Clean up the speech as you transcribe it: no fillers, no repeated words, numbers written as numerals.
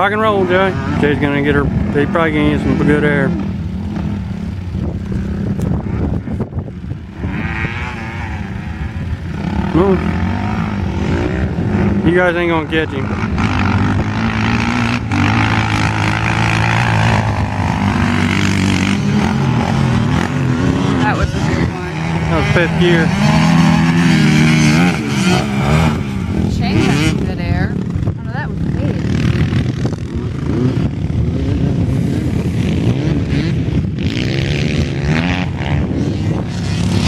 Rock and roll, Joey. Jay's gonna get her, he's probably gonna get some good air. Move. You guys ain't gonna catch him. That was a good one. That was 5th gear.